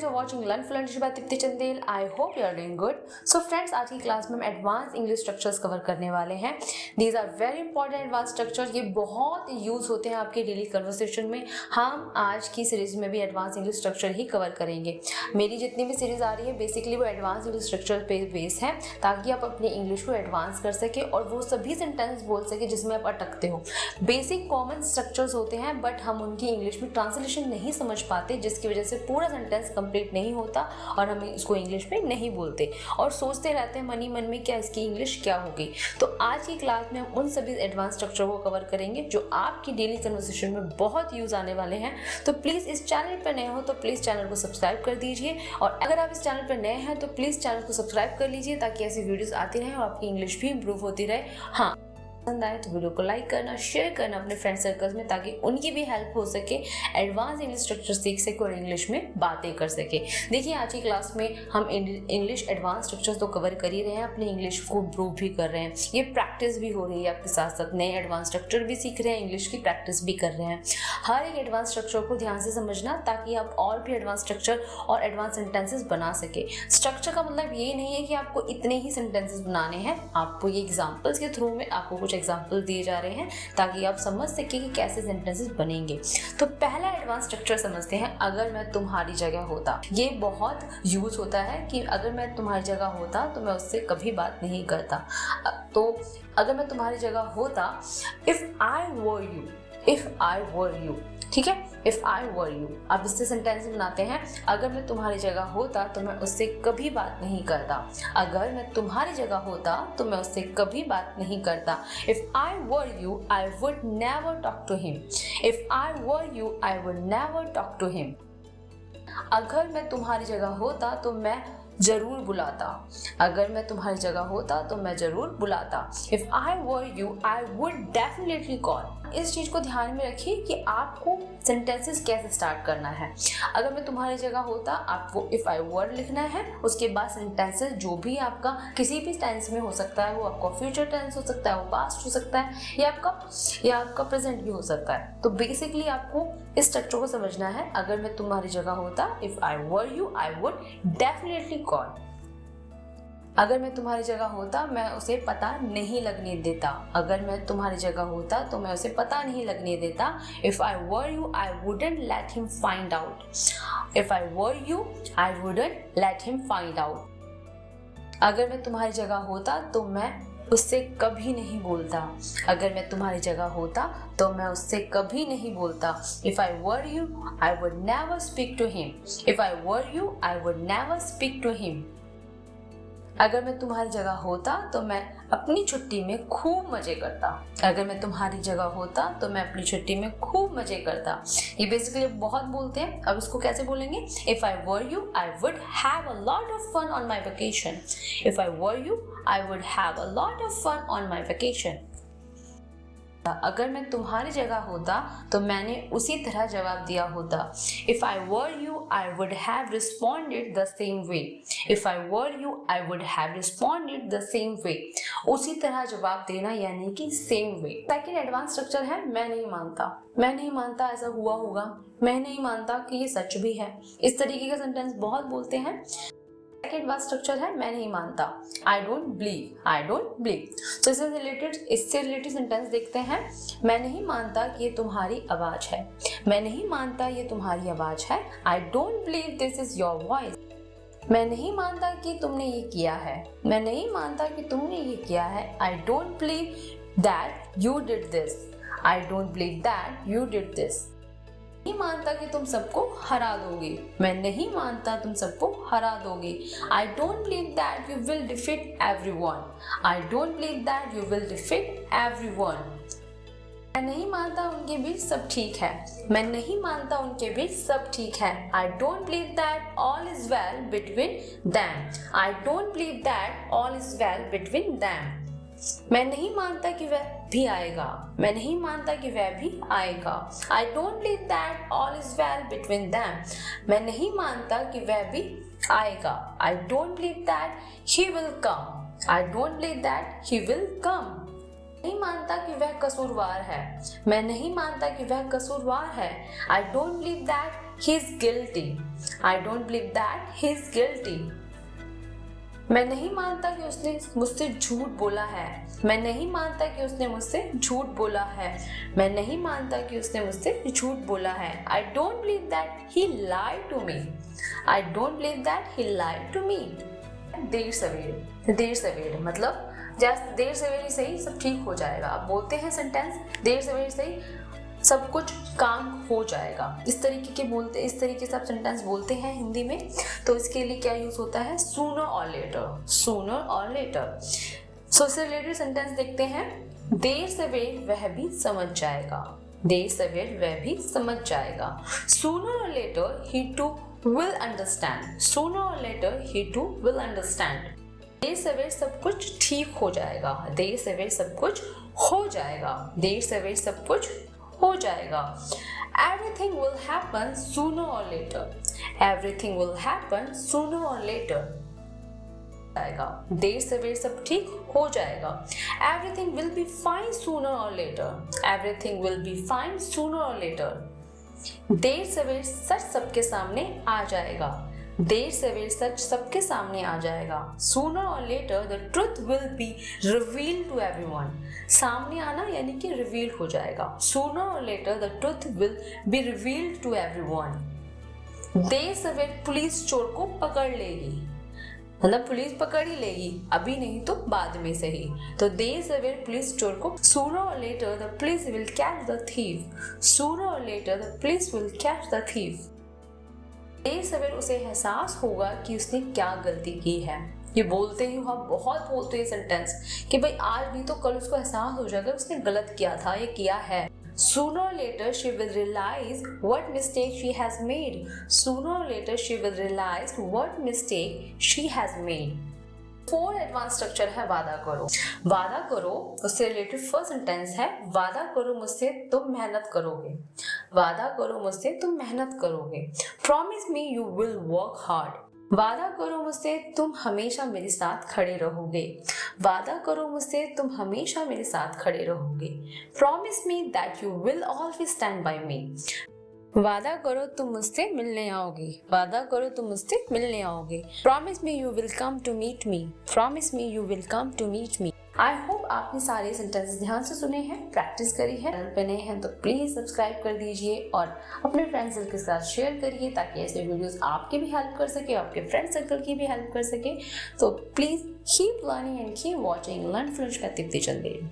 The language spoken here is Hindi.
Friends, you're watching Learn Fluently by Deepti Chandel. I hope you are doing good. So friends, आज की क्लास में हम एडवांस इंग्लिश स्ट्रक्चर्स कवर करने वाले हैं। These are very important advance structures. ये बहुत यूज होते हैं आपके डेली कन्वर्सेशन में। हम आज की सीरीज में भी एडवांस इंग्लिश स्ट्रक्चर ही कवर करेंगे। मेरी जितनी भी सीरीज आ रही है बेसिकली वो एडवांस इंग्लिश स्ट्रक्चर पे बेस है, ताकि आप अपनी इंग्लिश को एडवांस कर सके और वो सभी सेंटेंस बोल सके जिसमें आप अटकते हो। बेसिक कॉमन स्ट्रक्चर्स होते हैं बट हम उनकी इंग्लिश में ट्रांसलेशन नहीं समझ पाते, जिसकी वजह से पूरा सेंटेंस कंप्लीट नहीं होता और हम इसको इंग्लिश में नहीं बोलते और सोचते रहते हैं मन ही मन में क्या इसकी इंग्लिश क्या होगी। तो आज की क्लास में हम उन सभी एडवांस स्ट्रक्चर को कवर करेंगे जो आपकी डेली कन्वर्सेशन में बहुत यूज आने वाले हैं। तो प्लीज़ इस चैनल पर नए हो तो प्लीज़ चैनल को सब्सक्राइब कर दीजिए, और अगर आप इस चैनल पर नए हैं तो प्लीज़ चैनल को सब्सक्राइब कर लीजिए ताकि ऐसी वीडियोस आती रहें और आपकी इंग्लिश भी इंप्रूव होती रहे। हाँ, पसंद आए तो वीडियो को लाइक करना, शेयर करना अपने फ्रेंड सर्कल्स में, ताकि उनकी भी हेल्प हो सके, एडवांस इंग्लिश स्ट्रक्चर सीख सके और इंग्लिश में बातें कर सके। देखिए, आज की क्लास में हम इंग्लिश एडवांस स्ट्रक्चर्स तो कवर कर ही रहे हैं, अपनी इंग्लिश को इम्प्रूव भी कर रहे हैं। ये प्रैक्टिस भी हो रही है आपके साथ साथ, नए एडवांस स्ट्रक्चर भी सीख रहे हैं, इंग्लिश की प्रैक्टिस भी कर रहे हैं। हर एक एडवांस स्ट्रक्चर को ध्यान से समझना ताकि आप और भी एडवांस स्ट्रक्चर और एडवांस सेंटेंसेस बना सके। स्ट्रक्चर का मतलब ये नहीं है कि आपको इतने ही सेंटेंसेस बनाने हैं, आपको ये एग्जाम्पल्स के थ्रू में आपको कुछ एग्जाम्पल दिए जा रहे हैं ताकि आप समझ सके कि कैसे सेंटेंसेस बनेंगे। तो पहला एडवांस स्ट्रक्चर समझते हैं, अगर मैं तुम्हारी जगह होता। ये बहुत यूज होता है कि अगर मैं तुम्हारी जगह होता तो मैं उससे कभी बात नहीं करता। तो अगर मैं तुम्हारी जगह होता, if I were you, if I were you, ठीक है, इफ आई वर यू। अब इससे सेंटेंस बनाते हैं, अगर मैं तुम्हारी जगह होता तो मैं उससे कभी बात नहीं करता। अगर मैं तुम्हारी जगह होता तो मैं उससे कभी बात नहीं करता। If I were you I would never talk to him. If I were you I would never talk to him. अगर मैं तुम्हारी जगह होता तो मैं जरूर बुलाता। अगर मैं तुम्हारी जगह होता तो मैं जरूर बुलाता। If I were you I would definitely call. इस चीज को ध्यान में रखिए कि आपको सेंटेंसेस कैसे स्टार्ट करना है। अगर मैं तुम्हारी जगह होता, आपको इफ आई वर लिखना है, उसके बाद सेंटेंसेस जो भी आपका किसी भी टेंस में हो सकता है, वो आपका फ्यूचर टेंस हो सकता है, वो पास्ट हो सकता है, या आपका प्रेजेंट भी हो सकता है। तो बेसिकली आपको इस स्ट्रक्चर को समझना है। अगर मैं तुम्हारी जगह होता, if I were you I would definitely call. अगर मैं तुम्हारी जगह होता मैं उसे पता नहीं लगने देता। अगर मैं तुम्हारी जगह होता तो मैं उसे पता नहीं लगने देता। If I were you I wouldn't let him find out. If I were you I wouldn't let him find out. अगर मैं तुम्हारी जगह होता तो मैं उससे कभी नहीं बोलता। अगर मैं तुम्हारी जगह होता तो मैं उससे कभी नहीं बोलता। If I were you I would never speak to him. If I were you I would never speak to him. अगर मैं तुम्हारी जगह होता तो मैं अपनी छुट्टी में खूब मजे करता। अगर मैं तुम्हारी जगह होता तो मैं अपनी छुट्टी में खूब मजे करता। ये बेसिकली बहुत बोलते हैं। अब इसको कैसे बोलेंगे? If I were you I would have a lot of fun on my vacation. If I were you I would have a lot of fun on my vacation. अगर मैं तुम्हारी जगह होता तो मैंने उसी तरह जवाब दिया होता। If I were you I would have responded the same way. If I were you I would have responded the same way. उसी तरह जवाब देना यानी कि same way. Second advance structure है, मैं नहीं मानता। मैं नहीं मानता ऐसा हुआ होगा। मैं नहीं मानता कि ये सच भी है। इस तरीके का सेंटेंस बहुत बोलते हैं। सेकंड वाला स्ट्रक्चर है, मैं नहीं मानता। I don't believe. I don't believe. तो इससे रिलेटेड सेंटेंस देखते हैं। मैं नहीं मानता कि ये तुम्हारी आवाज है। मैं नहीं मानता ये तुम्हारी आवाज है। I don't believe this is your voice. मैं नहीं मानता कि तुमने ये किया है। मैं नहीं मानता कि तुमने ये किया है। I don't believe that you did this. I don't believe that you did this. नहीं मानता कि तुम सबको हरा दोगे। मैं नहीं मानता तुम सबको हरा दोगे। I don't believe that you will defeat everyone. I don't believe that you will defeat everyone. मैं नहीं मानता उनके बीच सब ठीक है। मैं नहीं मानता उनके बीच सब ठीक है। I don't believe that all is well between them. I don't believe that all is well between them. मैं नहीं मानता कि वह भी आएगा। मैं नहीं मानता कि वह भी आएगा। I don't believe that all is well between them. मैं नहीं मानता कि वह भी आएगा। I don't believe that he will come. I don't believe that he will come. नहीं मानता कि वह कसूरवार है। मैं नहीं मानता कि वह कसूरवार है। I don't believe that he is guilty. I don't believe that he is guilty. मैं नहीं मानता कि उसने मुझसे झूठ बोला है. मैं नहीं मानता कि उसने मुझसे झूठ बोला है. मैं नहीं मानता कि उसने मुझसे झूठ बोला है. I don't believe that he lied to me. I don't believe that he lied to me. देर सवेरे मतलब देर सवेरे सही सब ठीक हो जाएगा. आप बोलते हैं सेंटेंस देर सवेरे सही सब कुछ काम हो जाएगा. इस तरीके से आप सेंटेंस बोलते हैं हिंदी में. तो इसके लिए क्या यूज होता है? सूनर और लेटर. सूनर और लेटर. सो इससे रिलेटेड सेंटेंस देखते हैं. देर सवेर वह भी समझ जाएगा. देर सवेर वह भी समझ जाएगा. Sooner or later he too will understand. Sooner or later he too will understand. देर सवेर सब कुछ ठीक हो जाएगा. देर सवेर सब कुछ हो जाएगा. देर सवेर सब कुछ हो जाएगा. Everything will happen sooner or later. Everything will happen sooner or later. जाएगा. देर सवेर सब ठीक हो जाएगा. Everything will be fine sooner or later. Everything will be fine sooner or later. देर सवेर सच सबके सामने आ जाएगा. देर सवेर सच सबके सामने आ जाएगा. Sooner or later the truth will be revealed to everyone. सामने आना यानी कि रिवील हो जाएगा. Sooner or later the truth will be revealed to everyone. देर सवेर पुलिस चोर को पकड़ लेगी. मतलब पुलिस पकड़ ही लेगी, अभी नहीं तो बाद में सही. तो देर सवेर पुलिस चोर को Sooner or later the police will catch the thief. Sooner or later the police will catch the thief. देर सवेर उसे एहसास होगा कि उसने क्या गलती की है. ये बोलते ही हम बहुत बोलते हैं सेंटेंस कि भाई आज नहीं तो कल उसको एहसास हो जाएगा उसने गलत किया था, ये किया है. Sooner or later she will realize what mistake she has made. Sooner or later she will realize what mistake she has made. 4 advance structure है वादा करो. वादा करो उससे रिलेटेड फर्स्ट सेंटेंस है वादा करो मुझसे तुम मेहनत करोगे. वादा करो मुझसे तुम मेहनत करोगे. Promise me you will work hard. वादा करो मुझसे तुम हमेशा मेरे साथ खड़े रहोगे. वादा करो मुझसे तुम हमेशा मेरे साथ खड़े रहोगे. Promise me that you will always stand by me. वादा करो तुम मुझसे मिलने आओगे. वादा करो तुम मुझसे मिलने आओगे. Promise me you will come to meet me. Promise me you will come to meet me. I hope आपने सारे सेंटेंसेस ध्यान से सुने हैं, प्रैक्टिस करी है. चैनल पे नए हैं तो प्लीज सब्सक्राइब कर दीजिए और अपने फ्रेंड सर्कल के साथ शेयर करिए ताकि ऐसे वीडियोस आपकी भी हेल्प कर सके, आपके फ्रेंड सर्कल की भी हेल्प कर सके. तो please keep learning and keep watching learn French का तिप्ती चंदेल.